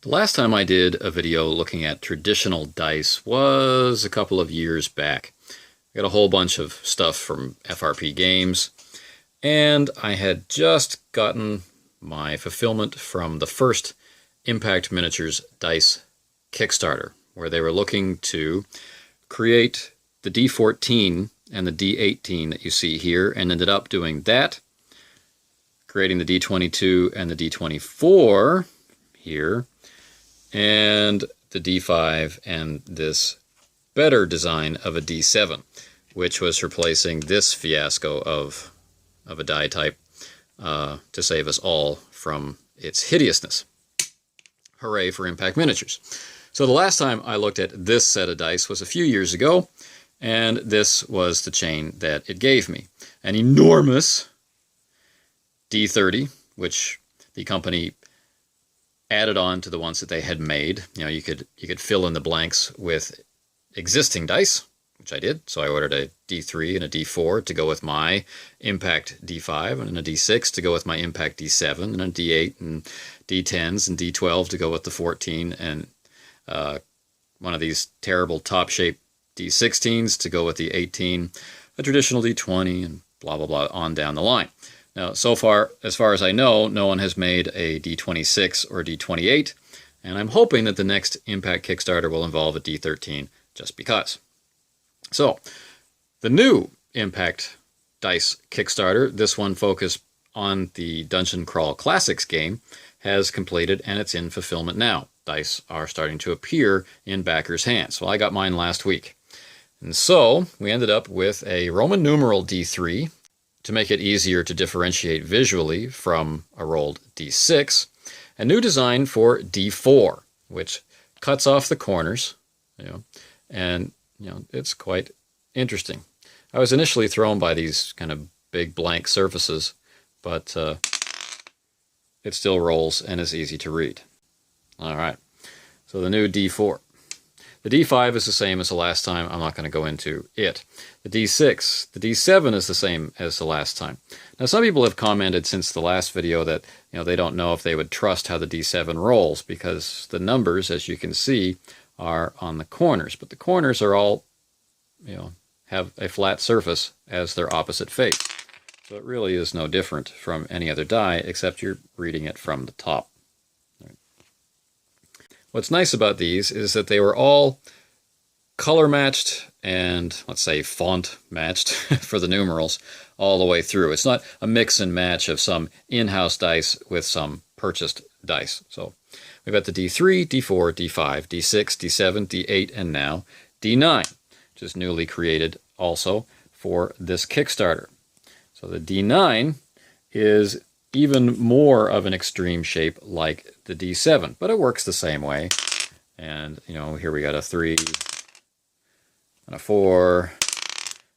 The last time I did a video looking at traditional dice was a couple of years back. I got a whole bunch of stuff from FRP Games, and I had just gotten my fulfillment from the first Impact Miniatures dice Kickstarter, where they were looking to create the D14 and the D18 that you see here, and ended up doing that, creating the D22 and the D24 here, and the D5 and this better design of a D7, which was replacing this fiasco of a die type to save us all from its hideousness. Hooray for Impact Miniatures. So the last time I looked at this set of dice was a few years ago, and this was the chain that it gave me. An enormous D30, which the company added on to the ones that they had made. You know, you could fill in the blanks with existing dice, which I did. So I ordered a D3 and a D4 to go with my Impact D5, and a D6 to go with my Impact D7, and a D8 and D10s and D12 to go with the 14, and one of these terrible top-shape D16s to go with the 18, a traditional D20, and blah, blah, blah, on down the line. Now, so far, as far as I know, no one has made a D26 or D28, and I'm hoping that the next Impact Kickstarter will involve a D13, just because. So, the new Impact Dice Kickstarter, this one focused on the Dungeon Crawl Classics game, has completed, and it's in fulfillment now. Dice are starting to appear in backers' hands. Well, I got mine last week. And so, we ended up with a Roman numeral D3, to make it easier to differentiate visually from a rolled D6, a new design for D4, which cuts off the corners, and it's quite interesting. I was initially thrown by these kind of big blank surfaces, but it still rolls and is easy to read. All right, so the new D4. The D5 is the same as the last time. I'm not going to go into it. The D6, the D7 is the same as the last time. Now, some people have commented since the last video that they don't know if they would trust how the D7 rolls, because the numbers, as you can see, are on the corners. But the corners are all, have a flat surface as their opposite face. So it really is no different from any other die, except you're reading it from the top. What's nice about these is that they were all color matched and, let's say, font matched for the numerals all the way through. It's not a mix and match of some in-house dice with some purchased dice. So we've got the D3, D4, D5, D6, D7, D8, and now D9, which is newly created also for this Kickstarter. So the D9 is even more of an extreme shape like the D7, but it works the same way. And, here we got a 3 and a 4.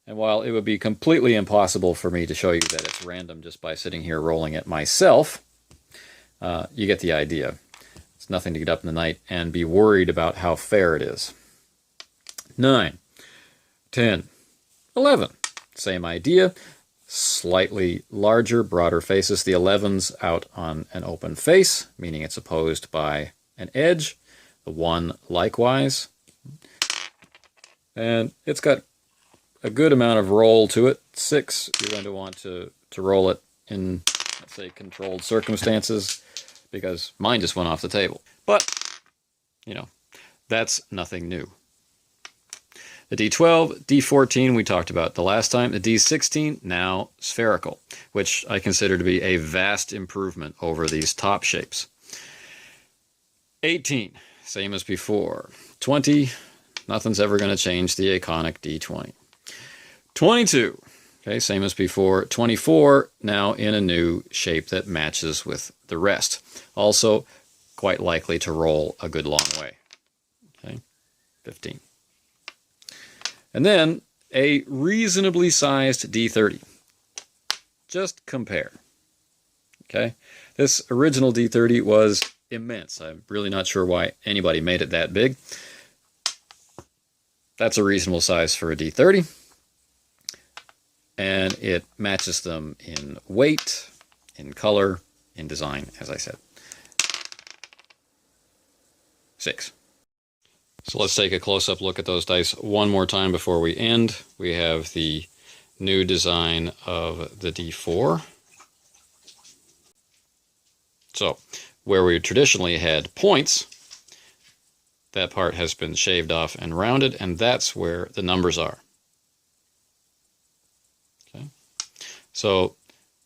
And while it would be completely impossible for me to show you that it's random just by sitting here rolling it myself, you get the idea. It's nothing to get up in the night and be worried about how fair it is. 9, 10, 11. Same idea. Slightly larger, broader faces. The 11's out on an open face, meaning it's opposed by an edge. The 1 likewise. And it's got a good amount of roll to it. 6, you're going to want to roll it in, let's say, controlled circumstances, because mine just went off the table. But, that's nothing new. The D12, D14 we talked about the last time. The D16, now spherical, which I consider to be a vast improvement over these top shapes. 18, same as before. 20, nothing's ever going to change the iconic D20. 22, okay, same as before. 24, now in a new shape that matches with the rest. Also, quite likely to roll a good long way. Okay, 15. And then a reasonably sized D30. Just compare. Okay? This original D30 was immense. I'm really not sure why anybody made it that big. That's a reasonable size for a D30. And it matches them in weight, in color, in design, as I said. 6. So let's take a close-up look at those dice one more time before we end. We have the new design of the D4. So, where we traditionally had points, that part has been shaved off and rounded, and that's where the numbers are. Okay. So,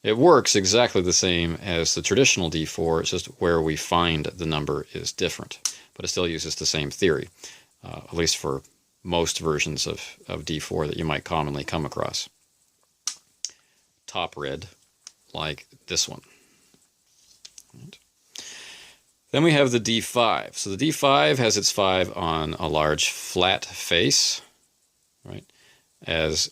it works exactly the same as the traditional D4, it's just where we find the number is different. But it still uses the same theory, at least for most versions of D4 that you might commonly come across. Top red, like this one. Right. Then we have the D5. So the D5 has its 5 on a large flat face, right, as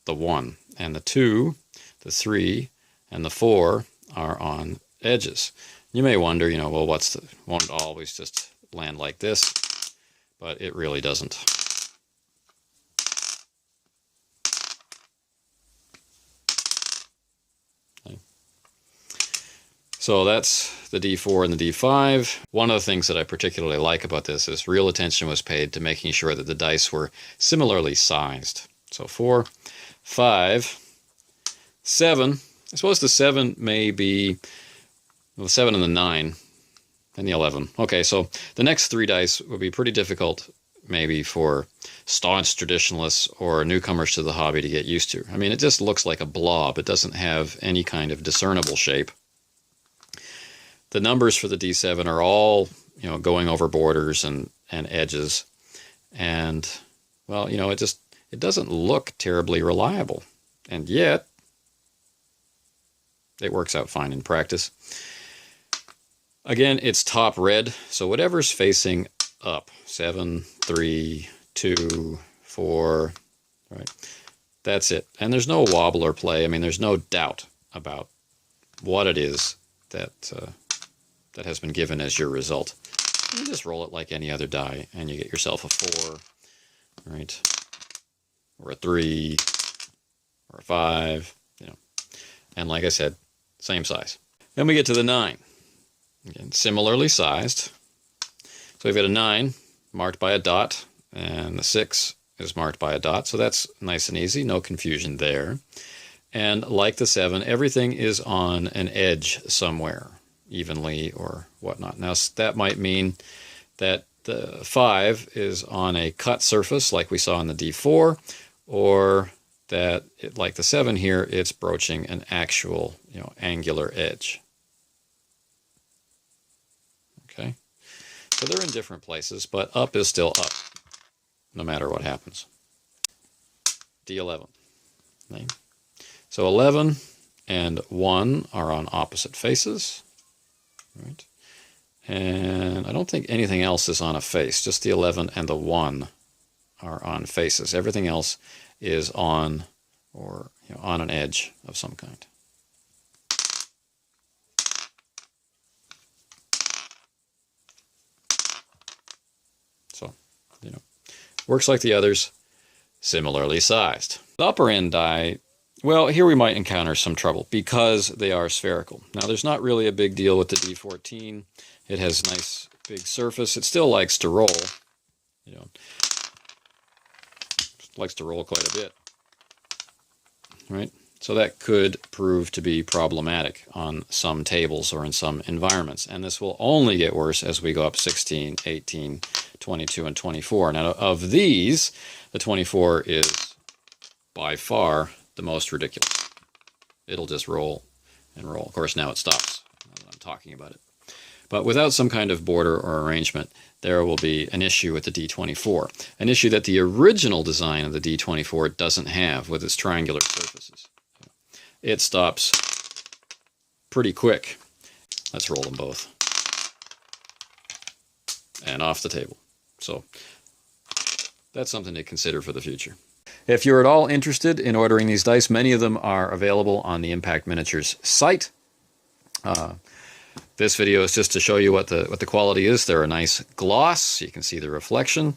the 1. And the 2, the 3, and the 4 are on edges. You may wonder, well, won't it always just land like this? But it really doesn't. Okay. So that's the D4 and the D5. One of the things that I particularly like about this is real attention was paid to making sure that the dice were similarly sized. So 4, 5, 7. I suppose the 7 may be the 7 and the 9 and the 11. Okay, so the next 3 dice would be pretty difficult maybe for staunch traditionalists or newcomers to the hobby to get used to. I mean, it just looks like a blob. It doesn't have any kind of discernible shape. The numbers for the D7 are all, going over borders and edges. And, well, it doesn't look terribly reliable. And yet, it works out fine in practice. Again, it's top red, so whatever's facing up, 7, 3, 2, 4, right? That's it. And there's no wobble or play. I mean, there's no doubt about what it is that that has been given as your result. You just roll it like any other die, and you get yourself a 4, right? Or a 3, or a 5, And like I said, same size. Then we get to the 9. Again, similarly sized. So we've got a 9 marked by a dot, and the 6 is marked by a dot. So that's nice and easy, no confusion there. And like the 7, everything is on an edge somewhere, evenly or whatnot. Now that might mean that the 5 is on a cut surface like we saw in the D4, or that, like the 7 here, it's broaching an actual, angular edge. Okay, so they're in different places, but up is still up, no matter what happens. D11. Okay. So 11 and 1 are on opposite faces, right? And I don't think anything else is on a face, just the 11 and the 1 are on faces. Everything else is on, or on an edge of some kind. So, works like the others, similarly sized. The upper end die, well, here we might encounter some trouble because they are spherical. Now, there's not really a big deal with the D14. It has a nice big surface. It still likes to roll, likes to roll quite a bit, right? So that could prove to be problematic on some tables or in some environments. And this will only get worse as we go up 16, 18, 22, and 24. Now, of these, the 24 is by far the most ridiculous. It'll just roll and roll. Of course, now it stops now that I'm talking about it. But without some kind of border or arrangement, there will be an issue with the D24. An issue that the original design of the D24 doesn't have with its triangular surfaces. It stops pretty quick. Let's roll them both. And off the table. So that's something to consider for the future. If you're at all interested in ordering these dice, many of them are available on the Impact Miniatures site. This video is just to show you what the quality is. They're a nice gloss. You can see the reflection.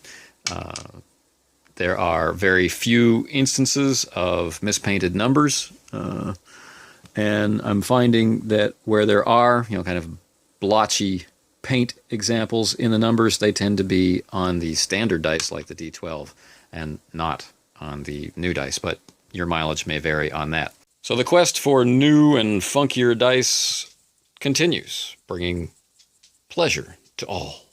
There are very few instances of mispainted numbers. And I'm finding that where there are, kind of blotchy paint examples in the numbers, they tend to be on the standard dice like the D12 and not on the new dice, but your mileage may vary on that. So the quest for new and funkier dice continues, bringing pleasure to all.